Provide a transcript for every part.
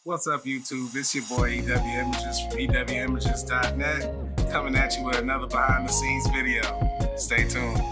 What's up, YouTube? It's your boy EW Images from EWImages.net, coming at you with another behind the scenes video. Stay tuned.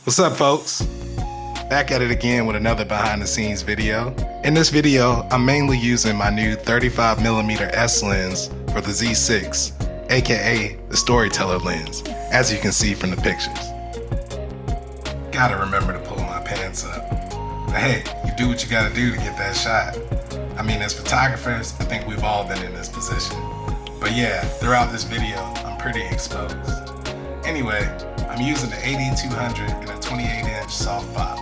What's up, folks? Back at it again with another behind the scenes video. In this video, I'm mainly using my new 35mm S lens for the Z6, aka the storyteller lens, as you can see from the pictures. Gotta remember to pull my pants up. But hey, you do what you gotta do to get that shot. I mean, as photographers, I think we've all been in this position. But yeah, throughout this video, I'm pretty exposed. Anyway, I'm using the 8200 and a 28-inch soft box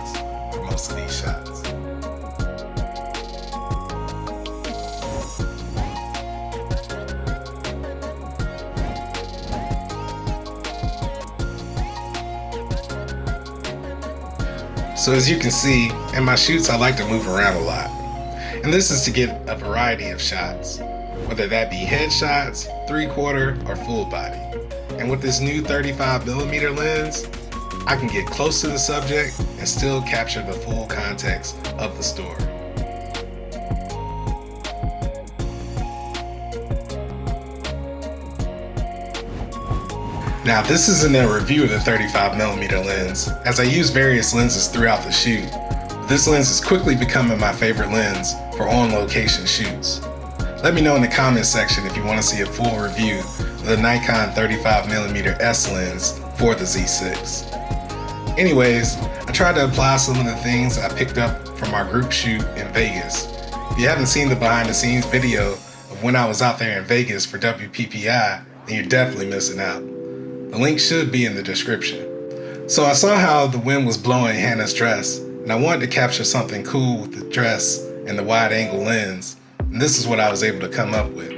for most of these shots. So as you can see, in my shoots I like to move around a lot. And this is to get a variety of shots, whether that be headshots, 3/4, or full body. And with this new 35mm lens, I can get close to the subject and still capture the full context of the story. Now, this isn't a review of the 35mm lens, as I use various lenses throughout the shoot. This lens is quickly becoming my favorite lens for on-location shoots. Let me know in the comments section if you want to see a full review of the Nikon 35mm S lens for the Z6. Anyways, I tried to apply some of the things I picked up from our group shoot in Vegas. If you haven't seen the behind the scenes video of when I was out there in Vegas for WPPI, then you're definitely missing out. The link should be in the description. So I saw how the wind was blowing Hannah's dress, and I wanted to capture something cool with the dress and the wide angle lens. And this is what I was able to come up with.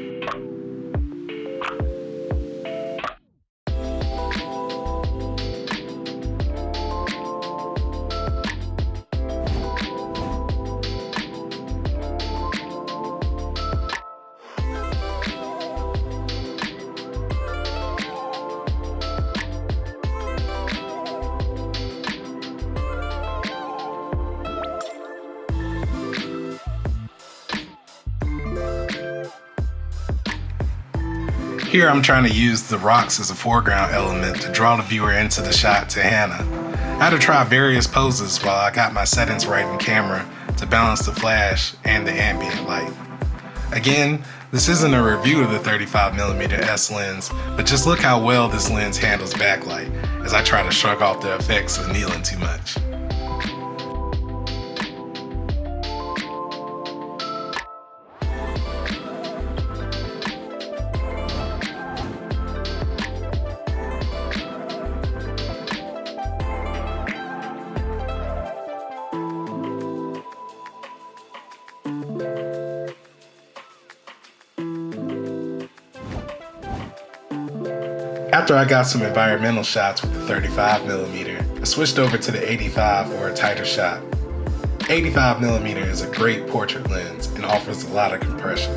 Here I'm trying to use the rocks as a foreground element to draw the viewer into the shot to Hannah. I had to try various poses while I got my settings right in camera to balance the flash and the ambient light. Again, this isn't a review of the 35mm S lens, but just look how well this lens handles backlight as I try to shrug off the effects of kneeling too much. After I got some environmental shots with the 35mm, I switched over to the 85 or a tighter shot. 85mm is a great portrait lens and offers a lot of compression.